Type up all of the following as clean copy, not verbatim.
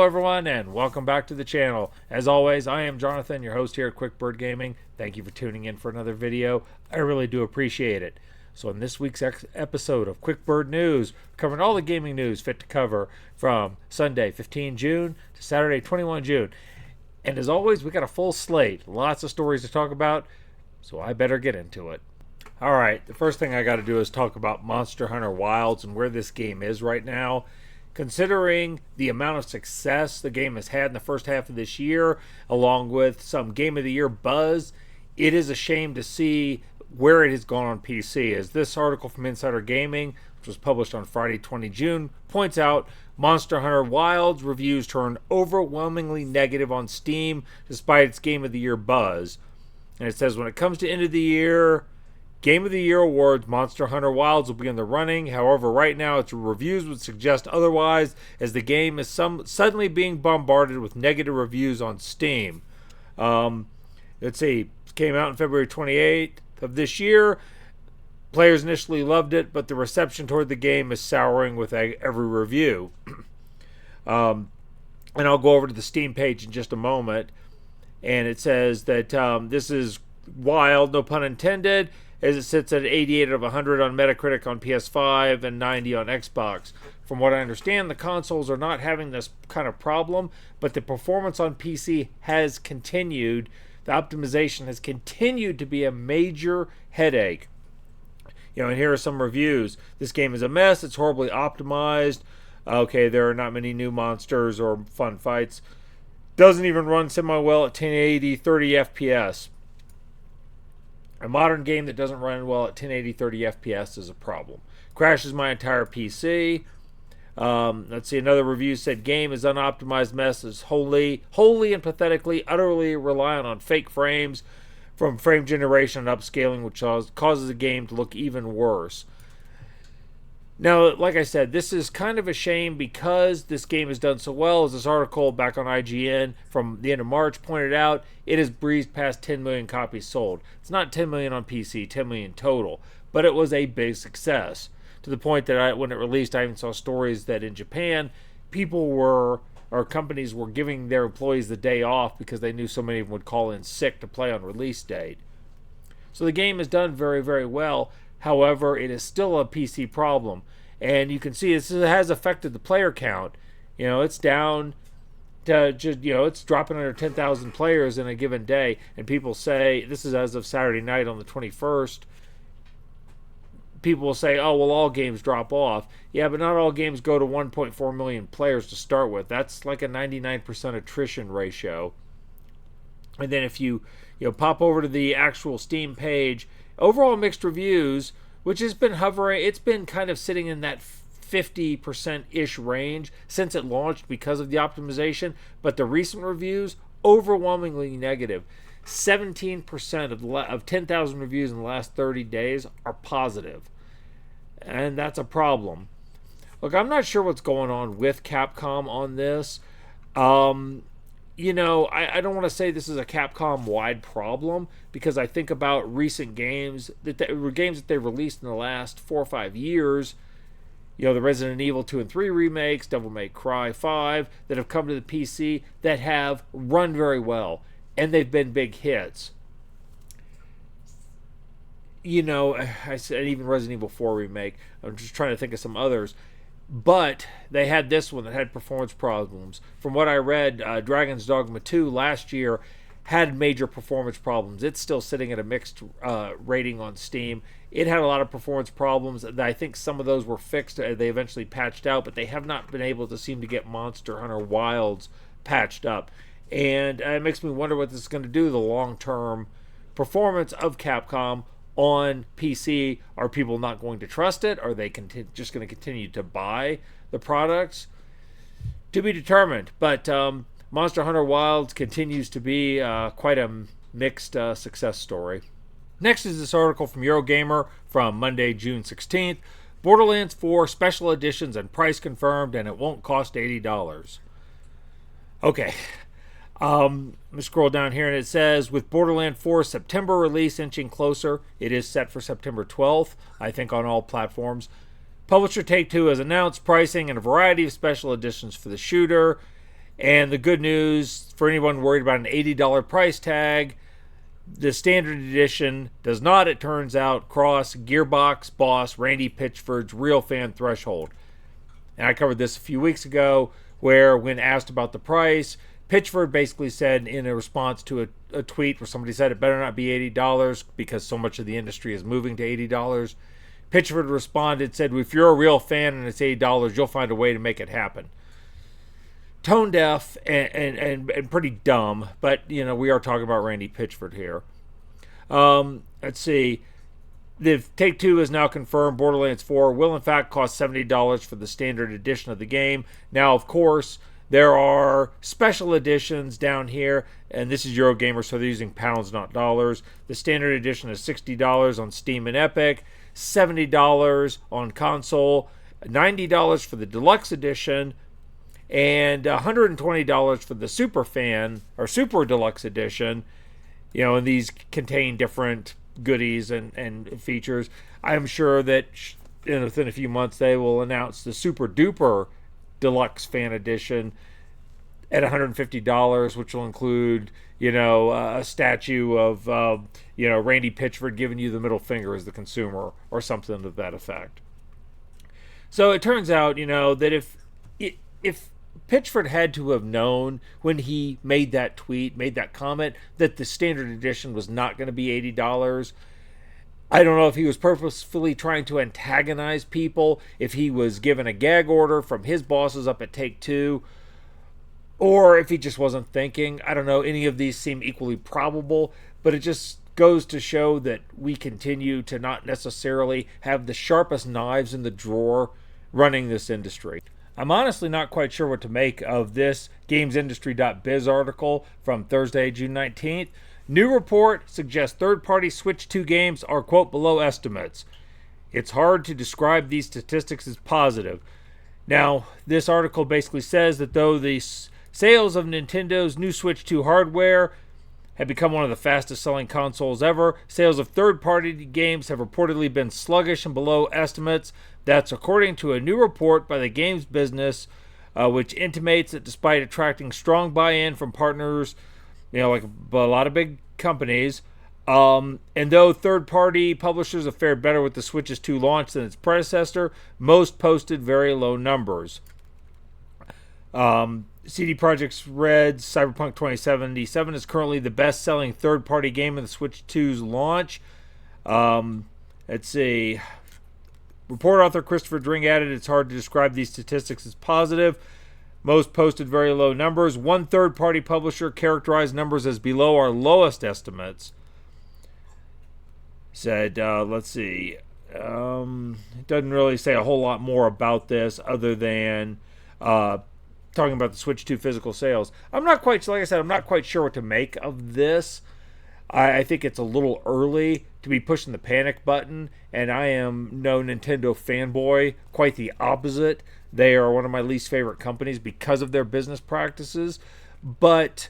Hello everyone and welcome back to the channel. As always, I am Jonathan, your host here at QuickBird Gaming. Thank you for tuning in for another video. I really do appreciate it. So in this week's episode of QuickBird News, we're covering all the gaming news fit to cover from Sunday 15 June to Saturday 21 June. And as always, we got a full slate, lots of stories to talk about, so I better get into it. Alright, the first thing I got to do is talk about Monster Hunter Wilds and where this game is right now. Considering the amount of success the game has had in the first half of this year, along with some Game of the Year buzz, it is a shame to see where it has gone on PC. As this article from Insider Gaming, which was published on Friday 20 June, points out, Monster Hunter Wilds reviews turned overwhelmingly negative on Steam despite its Game of the Year buzz. And it says, when it comes to end of the year Game of the Year awards, Monster Hunter Wilds will be in the running. However, right now its reviews would suggest otherwise, as the game is suddenly being bombarded with negative reviews on Steam. Let's see, it came out on February 28th of this year. Players initially loved it, but the reception toward the game is souring with every review. And I'll go over to the Steam page in just a moment. And it says that this is wild, no pun intended, as it sits at 88 out of 100 on Metacritic on PS5 and 90 on Xbox. From what I understand, the consoles are not having this kind of problem, but the performance on PC has continued. The optimization has continued to be a major headache. And here are some reviews. This game is a mess. It's horribly optimized. Okay, there are not many new monsters or fun fights. Doesn't even run semi-well at 1080 30 FPS. A modern game that doesn't run well at 1080 30 FPS is a problem. Crashes my entire PC. Let's see, another review said game is unoptimized mess, is wholly and pathetically, utterly reliant on fake frames from frame generation and upscaling, which causes the game to look even worse. Now, like I said, this is kind of a shame because this game has done so well. As this article back on IGN from the end of March pointed out, it has breezed past 10 million copies sold. It's not 10 million on PC, 10 million total, but it was a big success. To the point that when it released, I even saw stories that in Japan, companies were giving their employees the day off because they knew so many of them would call in sick to play on release date. So the game has done very, very well. However, it is still a PC problem. And you can see this has affected the player count. It's down to just, it's dropping under 10,000 players in a given day. And people say, this is as of Saturday night on the 21st, people will say, oh, well, all games drop off. Yeah, but not all games go to 1.4 million players to start with. That's like a 99% attrition ratio. And then if you pop over to the actual Steam page, overall mixed reviews, which has been hovering, it's been kind of sitting in that 50%-ish range since it launched because of the optimization, but the recent reviews, overwhelmingly negative. 17% of 10,000 reviews in the last 30 days are positive, and that's a problem. Look, I'm not sure what's going on with Capcom on this. I don't want to say this is a Capcom-wide problem because I think about recent games that they released in the last 4 or 5 years. The Resident Evil 2 and 3 remakes, Devil May Cry 5, that have come to the PC that have run very well, and they've been big hits. I said even Resident Evil 4 remake. I'm just trying to think of some others. But they had this one that had performance problems. From what I read, Dragon's Dogma 2 last year had major performance problems. It's still sitting at a mixed rating on Steam. It had a lot of performance problems. I think some of those were fixed. They eventually patched out, but they have not been able to seem to get Monster Hunter Wilds patched up. And it makes me wonder what this is going to do to the long-term performance of Capcom on PC. Are people not going to trust it? Are they just going to continue to buy the products? To be determined. But Monster Hunter Wilds continues to be quite a mixed success story. Next is this article from Eurogamer from Monday, June 16th. Borderlands 4 special editions and price confirmed, and it won't cost $80. Okay. Let me scroll down here and it says, with Borderlands 4 September release inching closer, it is set for September 12th, I think on all platforms. Publisher Take-Two has announced pricing and a variety of special editions for the shooter. And the good news for anyone worried about an $80 price tag, the standard edition does not, it turns out, cross Gearbox boss Randy Pitchford's real fan threshold. And I covered this a few weeks ago, where when asked about the price, Pitchford basically said in a response to a tweet where somebody said it better not be $80 because so much of the industry is moving to $80. Pitchford responded, said, if you're a real fan and it's $80, you'll find a way to make it happen. Tone deaf and pretty dumb, but we are talking about Randy Pitchford here. Let's see. The Take-Two has now confirmed Borderlands 4 will in fact cost $70 for the standard edition of the game. Now, of course, there are special editions down here, and this is Eurogamer, so they're using pounds, not dollars. The standard edition is $60 on Steam and Epic, $70 on console, $90 for the deluxe edition, and $120 for the super fan or super deluxe edition. And these contain different goodies and features. I'm sure that within a few months they will announce the super duper deluxe fan edition at $150, which will include a statue of Randy Pitchford giving you the middle finger as the consumer or something to that effect. So it turns out that if Pitchford had to have known when he made that tweet, made that comment, that the standard edition was not going to be $80. I don't know if he was purposefully trying to antagonize people, if he was given a gag order from his bosses up at Take-Two, or if he just wasn't thinking. I don't know. Any of these seem equally probable, but it just goes to show that we continue to not necessarily have the sharpest knives in the drawer running this industry. I'm honestly not quite sure what to make of this GamesIndustry.biz article from Thursday, June 19th. New report suggests third-party Switch 2 games are, quote, below estimates. It's hard to describe these statistics as positive. Now, this article basically says that though the sales of Nintendo's new Switch 2 hardware have become one of the fastest selling consoles ever, sales of third-party games have reportedly been sluggish and below estimates. That's according to a new report by the games business, which intimates that despite attracting strong buy-in from partners, like a lot of big companies, and though third-party publishers have fared better with the Switch's 2 launch than its predecessor, most posted very low numbers. CD Projekt Red's Cyberpunk 2077 is currently the best-selling third-party game in the Switch 2's launch. Let's see. Report author Christopher Dring added, it's hard to describe these statistics as positive. Most posted very low numbers. One third-party publisher characterized numbers as below our lowest estimates. Said, let's see. It doesn't really say a whole lot more about this other than talking about the Switch 2 physical sales. I'm not quite sure what to make of this. I think it's a little early to be pushing the panic button, and I am no Nintendo fanboy. Quite the opposite. They are one of my least favorite companies because of their business practices. But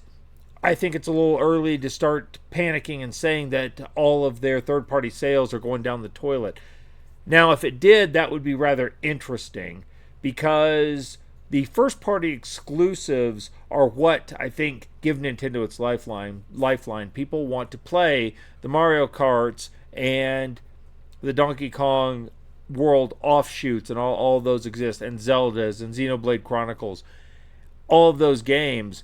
I think it's a little early to start panicking and saying that all of their third-party sales are going down the toilet. Now, if it did, that would be rather interesting, because the first-party exclusives are what I think give Nintendo its lifeline. People want to play the Mario Karts and the Donkey Kong World offshoots, and all of those exist, and Zeldas and Xenoblade Chronicles, all of those games.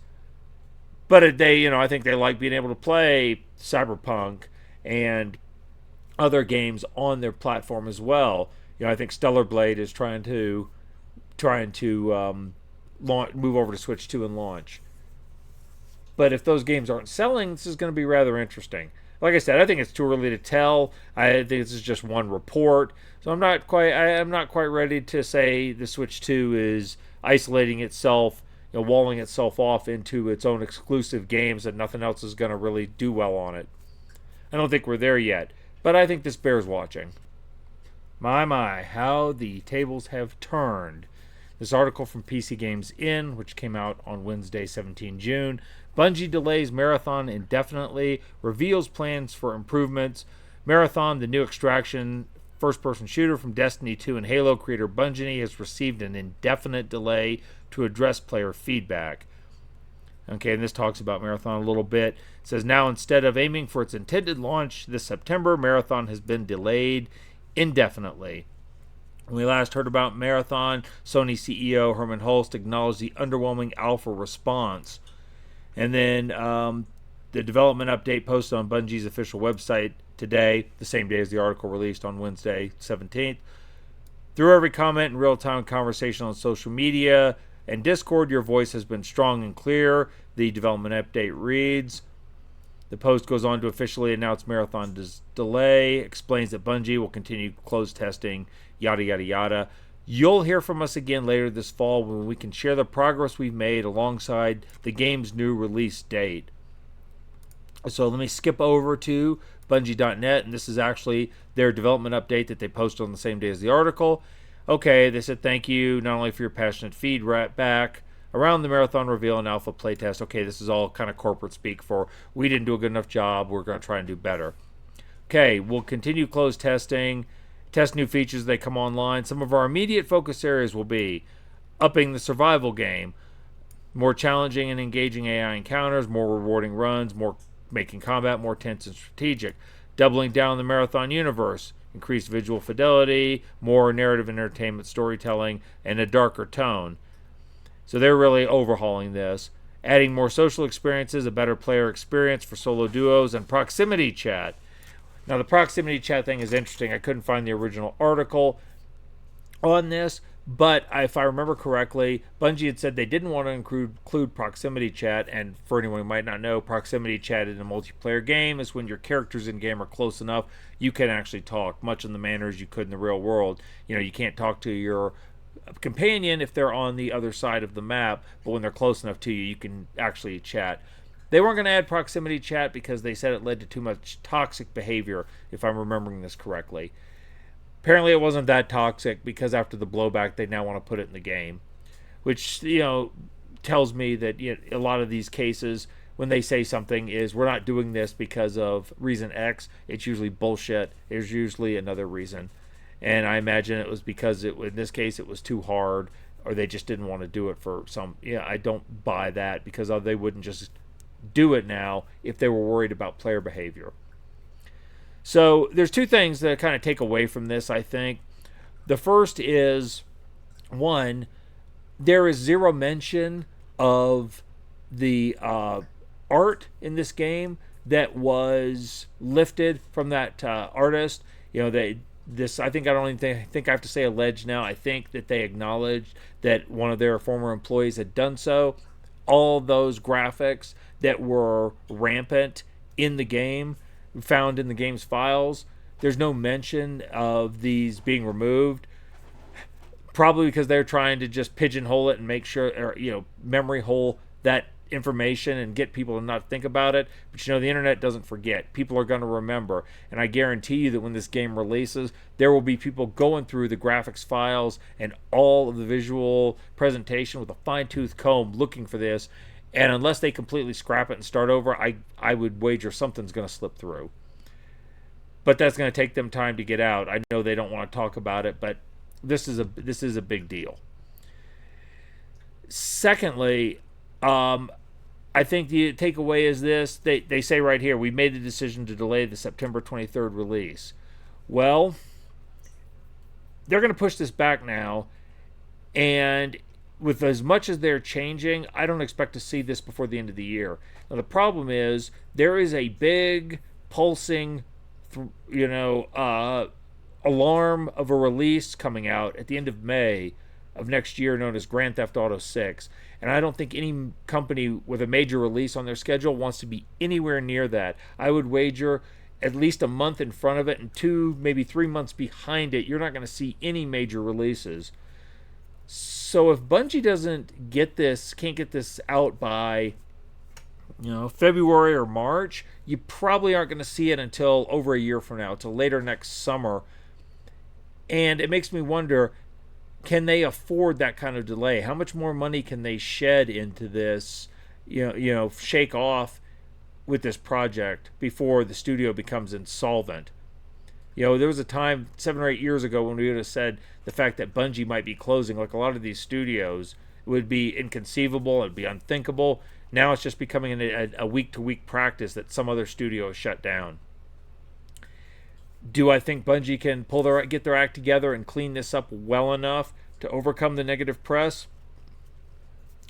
But I think they like being able to play Cyberpunk and other games on their platform as well. I think Stellar Blade is trying to move over to Switch 2 and launch. But if those games aren't selling, this is going to be rather interesting. Like I said, I think it's too early to tell. I think this is just one report, so I'm not quite ready to say the Switch 2 is isolating itself, walling itself off into its own exclusive games that nothing else is going to really do well on it. I don't think we're there yet, but I think this bears watching. My, how the tables have turned. This article from PC Games In, which came out on Wednesday, 17 June. Bungie delays Marathon indefinitely, reveals plans for improvements. Marathon, the new extraction first-person shooter from Destiny 2 and Halo creator Bungie, has received an indefinite delay to address player feedback. Okay, and this talks about Marathon a little bit. It says, now instead of aiming for its intended launch this September, Marathon has been delayed indefinitely. When we last heard about Marathon, Sony CEO Herman Hulst acknowledged the underwhelming alpha response. And then the development update posted on Bungie's official website today, the same day as the article released on Wednesday, 17th. Through every comment and real-time conversation on social media and Discord, your voice has been strong and clear. The development update reads, the post goes on to officially announce Marathon's delay, explains that Bungie will continue closed testing, yada, yada, yada. You'll hear from us again later this fall when we can share the progress we've made alongside the game's new release date. So let me skip over to Bungie.net, and this is actually their development update that they posted on the same day as the article. Okay, they said thank you not only for your passionate feedback around the Marathon reveal and alpha playtest. Okay, this is all kind of corporate speak for we didn't do a good enough job, we're going to try and do better. Okay, we'll continue closed testing, test new features as they come online. Some of our immediate focus areas will be upping the survival game, more challenging and engaging AI encounters, more rewarding runs, more making combat more tense and strategic, doubling down the Marathon universe, increased visual fidelity, more narrative entertainment storytelling, and a darker tone. So they're really overhauling this, adding more social experiences, a better player experience for solo duos, and proximity chat. Now the proximity chat thing is interesting. I couldn't find the original article on this, but if I remember correctly, Bungie had said they didn't want to include proximity chat, and for anyone who might not know, proximity chat in a multiplayer game is when your characters in game are close enough you can actually talk, much in the manner as you could in the real world. You know, you can't talk to your companion if they're on the other side of the map, but when they're close enough to you, you can actually chat. They weren't going to add proximity chat because they said it led to too much toxic behavior, if I'm remembering this correctly. Apparently it wasn't that toxic because after the blowback, they now want to put it in the game, which, you know, tells me that, you know, a lot of these cases, when they say something is we're not doing this because of reason X, it's usually bullshit. There's usually another reason. And I imagine it was because in this case it was too hard, or they just didn't want to do it for some. Yeah, I don't buy that because they wouldn't just do it now if they were worried about player behavior. So there's two things that I kind of take away from this, I think. The first is, one, there is zero mention of the art in this game that was lifted from that artist. You know, I think I don't even think I have to say alleged now. I think that they acknowledged that one of their former employees had done so. All those graphics that were rampant in the game, found in the game's files, there's no mention of these being removed, probably because they're trying to just pigeonhole it and make sure, or, you know, memory hole that information and get people to not think about it. But, you know, the internet doesn't forget. People are going to remember, and I guarantee you that when this game releases, there will be people going through the graphics files and all of the visual presentation with a fine-tooth comb looking for this. And unless they completely scrap it and start over, I would wager something's going to slip through. But that's going to take them time to get out. I know they don't want to talk about it, but this is a big deal. Secondly, I think the takeaway is this. They say right here, we made the decision to delay the September 23rd release. Well, they're going to push this back now, and with as much as they're changing, I don't expect to see this before the end of the year. Now, the problem is there is a big pulsing, alarm of a release coming out at the end of May of next year known as Grand Theft Auto 6. And I don't think any company with a major release on their schedule wants to be anywhere near that. I would wager at least a month in front of it and 2, maybe 3 months behind it, you're not going to see any major releases. So if Bungie can't get this out by, February or March, you probably aren't going to see it until over a year from now, till later next summer. And it makes me wonder, can they afford that kind of delay? How much more money can they shed into this, shake off with this project before the studio becomes insolvent? There was a time 7 or 8 years ago when we would have said the fact that Bungie might be closing, like a lot of these studios, would be inconceivable, it'd be unthinkable. Now it's just becoming a week-to-week practice that some other studio is shut down. Do I think Bungie can get their act together and clean this up well enough to overcome the negative press?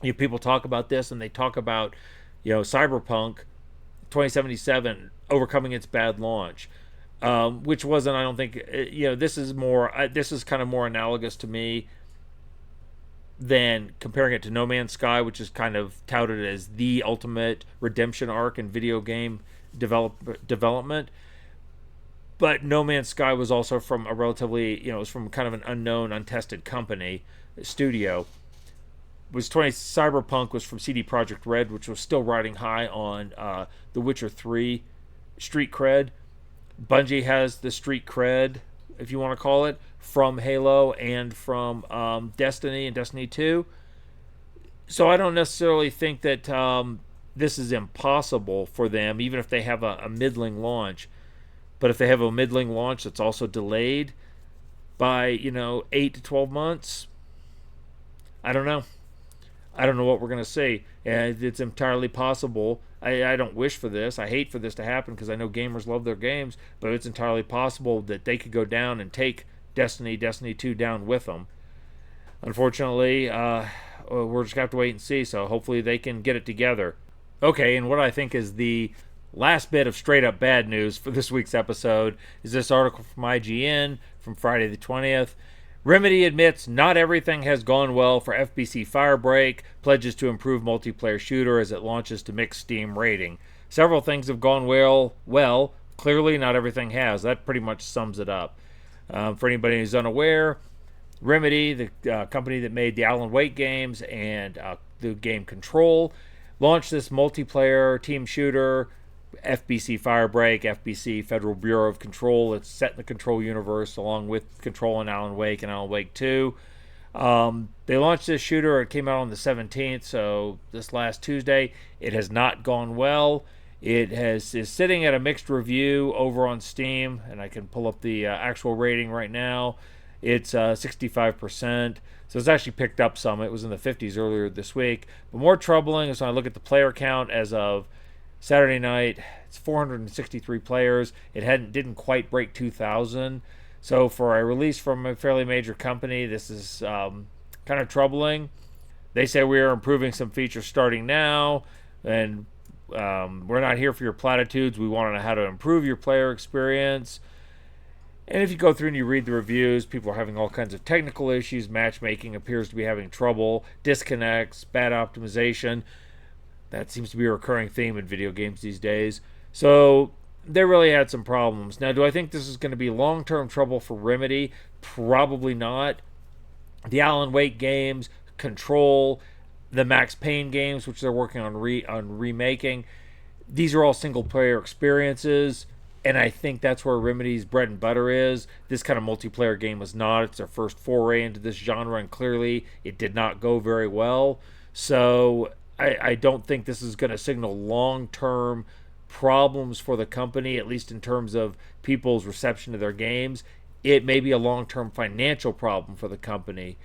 People talk about this, and they talk about, Cyberpunk 2077 overcoming its bad launch, which wasn't. I don't think. This is more. This is kind of more analogous to me than comparing it to No Man's Sky, which is kind of touted as the ultimate redemption arc in video game development. But No Man's Sky was also from a relatively, it was from kind of an unknown, untested company, studio. Cyberpunk was from CD Projekt Red, which was still riding high on The Witcher 3 street cred. Bungie has the street cred, if you want to call it, from Halo and from Destiny and Destiny 2. So I don't necessarily think that this is impossible for them, even if they have a middling launch. But if they have a middling launch that's also delayed by, 8 to 12 months, I don't know. I don't know what we're going to see. And it's entirely possible. I don't wish for this. I hate for this to happen because I know gamers love their games. But it's entirely possible that they could go down and take Destiny 2 down with them. Unfortunately, we're just going to have to wait and see. So hopefully they can get it together. Okay, and what I think is the last bit of straight up bad news for this week's episode is this article from IGN from Friday the 20th. Remedy admits not everything has gone well for FBC Firebreak, pledges to improve multiplayer shooter as it launches to mixed Steam rating. Several things have gone well, clearly not everything has. That pretty much sums it up. For anybody who's unaware, Remedy, the company that made the Alan Wake games and the game Control, launched this multiplayer team shooter, FBC Firebreak, FBC Federal Bureau of Control. It's set in the Control universe along with Control and Alan Wake 2. They launched this shooter. It came out on the 17th, so this last Tuesday. It has not gone well. It is sitting at a mixed review over on Steam, and I can pull up the actual rating right now. It's 65%. So it's actually picked up some. It was in the 50s earlier this week. But more troubling is when I look at the player count as of Saturday night. It's 463 players. It didn't quite break 2,000. So for a release from a fairly major company, this is kind of troubling. They say we are improving some features starting now, and we're not here for your platitudes. We want to know how to improve your player experience. And if you go through and you read the reviews, people are having all kinds of technical issues. Matchmaking appears to be having trouble. Disconnects, bad optimization. That seems to be a recurring theme in video games these days. So they really had some problems. Now, do I think this is going to be long-term trouble for Remedy? Probably not. The Alan Wake games, Control, the Max Payne games, which they're working on remaking, these are all single-player experiences, and I think that's where Remedy's bread and butter is. This kind of multiplayer game was not. It's their first foray into this genre, and clearly it did not go very well. So I don't think this is going to signal long-term problems for the company, at least in terms of people's reception of their games. It may be a long-term financial problem for the company,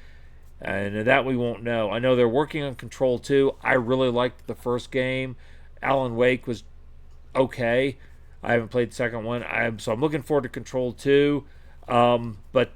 and that we won't know. I know they're working on Control 2. I really liked the first game. Alan Wake was okay. I haven't played the second one. So I'm looking forward to Control 2. But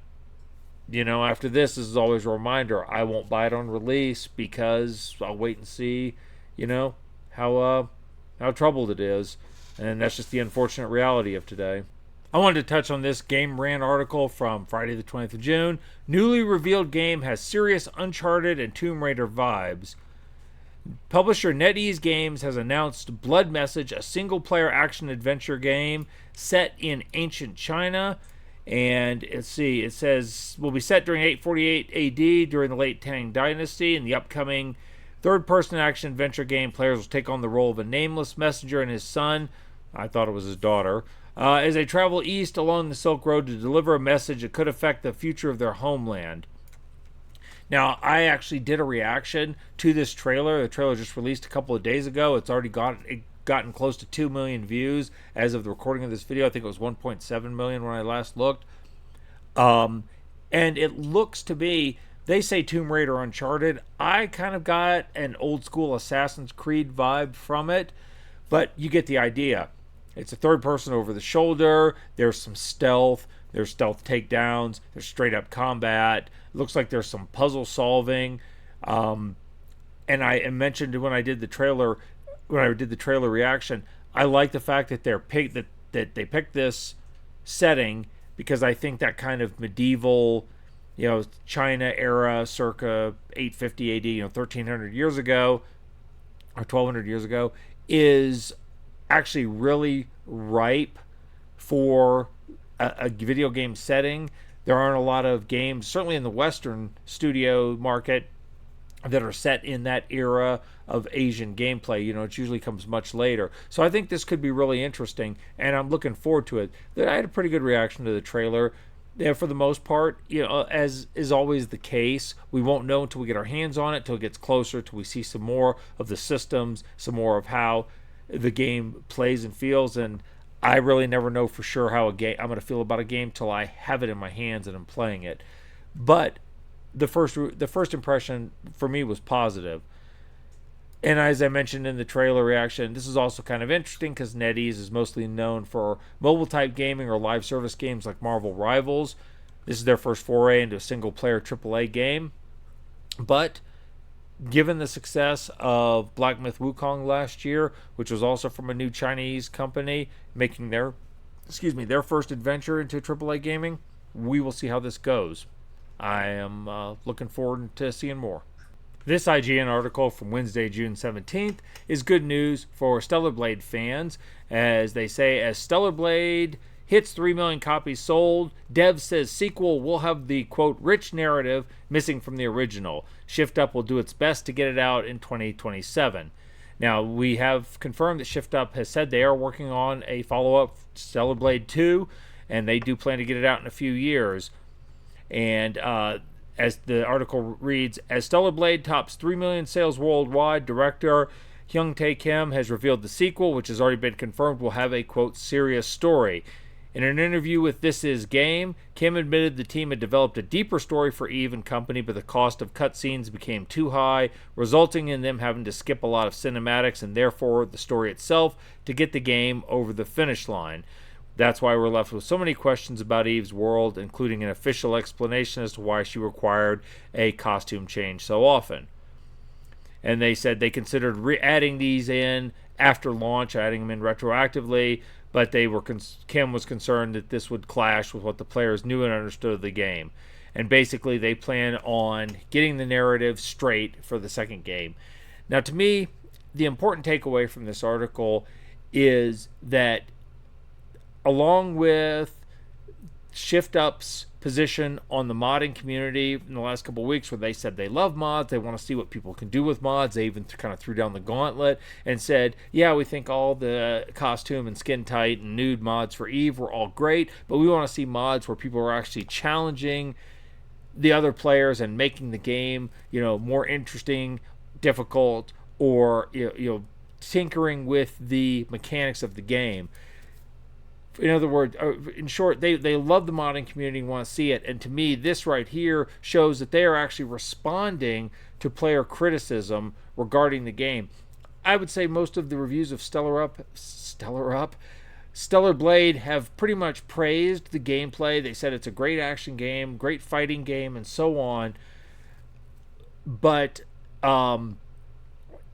after this is always a reminder. I won't buy it on release because I'll wait and see, how troubled it is. And that's just the unfortunate reality of today. I wanted to touch on this Game Rant article from Friday the 20th of June. Newly revealed game has serious Uncharted and Tomb Raider vibes. Publisher NetEase Games has announced Blood Message, a single-player action-adventure game set in ancient China. And let's see, it says will be set during 848 AD during the late Tang Dynasty. In the upcoming third-person action-adventure game, players will take on the role of a nameless messenger and his son, I thought it was his daughter, as they travel east along the Silk Road to deliver a message that could affect the future of their homeland. Now, I actually did a reaction to this trailer. The trailer just released a couple of days ago. It's already gotten close to 2 million views as of the recording of this video. I think it was 1.7 million when I last looked. And it looks to be They say Tomb Raider Uncharted. I kind of got an old school Assassin's Creed vibe from it, but you get the idea. It's a third person over the shoulder. There's some stealth. There's stealth takedowns. There's straight up combat. It looks like there's some puzzle solving. And I mentioned when I did the trailer, reaction, I like the fact that that they picked this setting because I think that kind of medieval, China era, circa 850 AD, 1300 years ago or 1200 years ago, is actually really ripe for a video game setting. There aren't a lot of games, certainly in the Western studio market, that are set in that era of Asian gameplay. It usually comes much later. So I think this could be really interesting, and I'm looking forward to it. I had a pretty good reaction to the trailer. For the most part, as is always the case, we won't know until we get our hands on it, till it gets closer, till we see some more of the systems, some more of how the game plays and feels. And I really never know for sure how I'm going to feel about a game till I have it in my hands and I'm playing it. But the first impression for me was positive. And as I mentioned in the trailer reaction, this is also kind of interesting because NetEase is mostly known for mobile type gaming or live service games like Marvel Rivals. This is their first foray into a single player AAA game. But given the success of Black Myth Wukong last year, which was also from a new Chinese company making their first adventure into AAA gaming, we will see how this goes. I am looking forward to seeing more. This IGN article from Wednesday, June 17th is good news for Stellar Blade fans, as they say, as Stellar Blade hits 3 million copies sold, Dev says sequel will have the, quote, rich narrative missing from the original. Shift Up will do its best to get it out in 2027. Now, we have confirmed that Shift Up has said they are working on a follow-up, Stellar Blade 2, and they do plan to get it out in a few years. And as the article reads, as Stellar Blade tops 3 million sales worldwide, director Hyung Tae Kim has revealed the sequel, which has already been confirmed, will have a, quote, serious story. In an interview with This Is Game, Kim admitted the team had developed a deeper story for Eve and company, but the cost of cutscenes became too high, resulting in them having to skip a lot of cinematics and therefore the story itself to get the game over the finish line. That's why we're left with so many questions about Eve's world, including an official explanation as to why she required a costume change so often. And they said they considered adding these in after launch, adding them in retroactively, but Kim was concerned that this would clash with what the players knew and understood of the game. And basically they plan on getting the narrative straight for the second game. Now, to me, the important takeaway from this article is that along with Shift Up's position on the modding community in the last couple of weeks, where they said they love mods, they want to see what people can do with mods, they even kind of threw down the gauntlet and said, yeah, we think all the costume and skin tight and nude mods for Eve were all great, but we want to see mods where people are actually challenging the other players and making the game, more interesting, difficult, or tinkering with the mechanics of the game. In other words, in short, they love the modding community and want to see it. And to me, this right here shows that they are actually responding to player criticism regarding the game. I would say most of the reviews of Stellar Blade have pretty much praised the gameplay. They said it's a great action game, great fighting game, and so on. But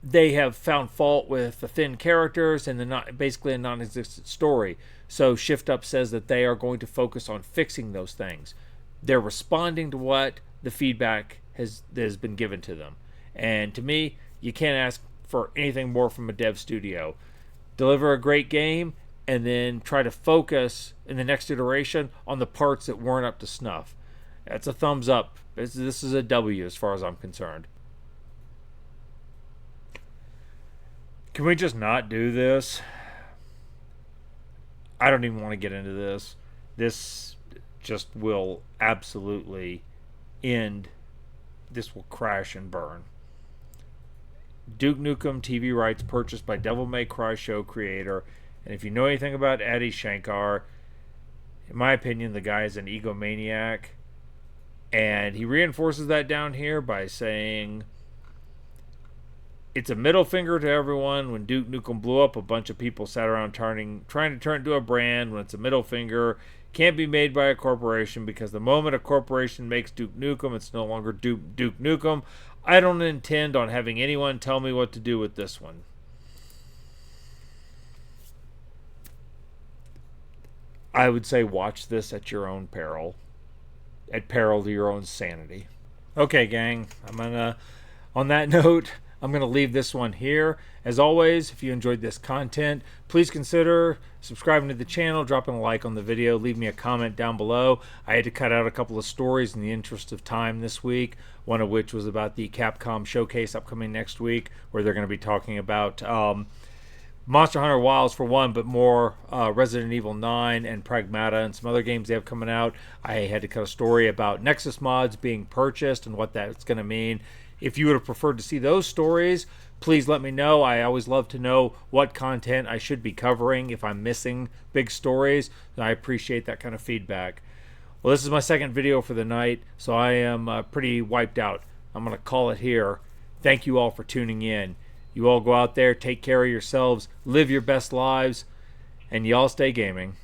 they have found fault with the thin characters and basically a non-existent story. So Shift Up says that they are going to focus on fixing those things. They're responding to what the feedback has been given to them. And to me, you can't ask for anything more from a dev studio. Deliver a great game and then try to focus in the next iteration on the parts that weren't up to snuff. That's a thumbs up. This is a W as far as I'm concerned. Can we just not do this? I don't even want to get into this. This just will absolutely end. This will crash and burn. Duke Nukem TV rights purchased by Devil May Cry show creator. And if you know anything about Adi Shankar, in my opinion, the guy is an egomaniac. And he reinforces that down here by saying, it's a middle finger to everyone. When Duke Nukem blew up, a bunch of people sat around trying to turn it into a brand. When it's a middle finger, can't be made by a corporation, because the moment a corporation makes Duke Nukem, it's no longer Duke Nukem. I don't intend on having anyone tell me what to do with this one. I would say watch this at your own peril. At peril to your own sanity. Okay, gang. On that note, I'm going to leave this one here. As always, if you enjoyed this content, please consider subscribing to the channel, dropping a like on the video, leave me a comment down below. I had to cut out a couple of stories in the interest of time this week, one of which was about the Capcom showcase upcoming next week, where they're going to be talking about Monster Hunter Wilds for one, but more Resident Evil 9 and Pragmata and some other games they have coming out. I had to cut a story about Nexus mods being purchased and what that's going to mean. If you would have preferred to see those stories, please let me know. I always love to know what content I should be covering if I'm missing big stories. I appreciate that kind of feedback. Well, this is my second video for the night, so I am pretty wiped out. I'm going to call it here. Thank you all for tuning in. You all go out there, take care of yourselves, live your best lives, and y'all stay gaming.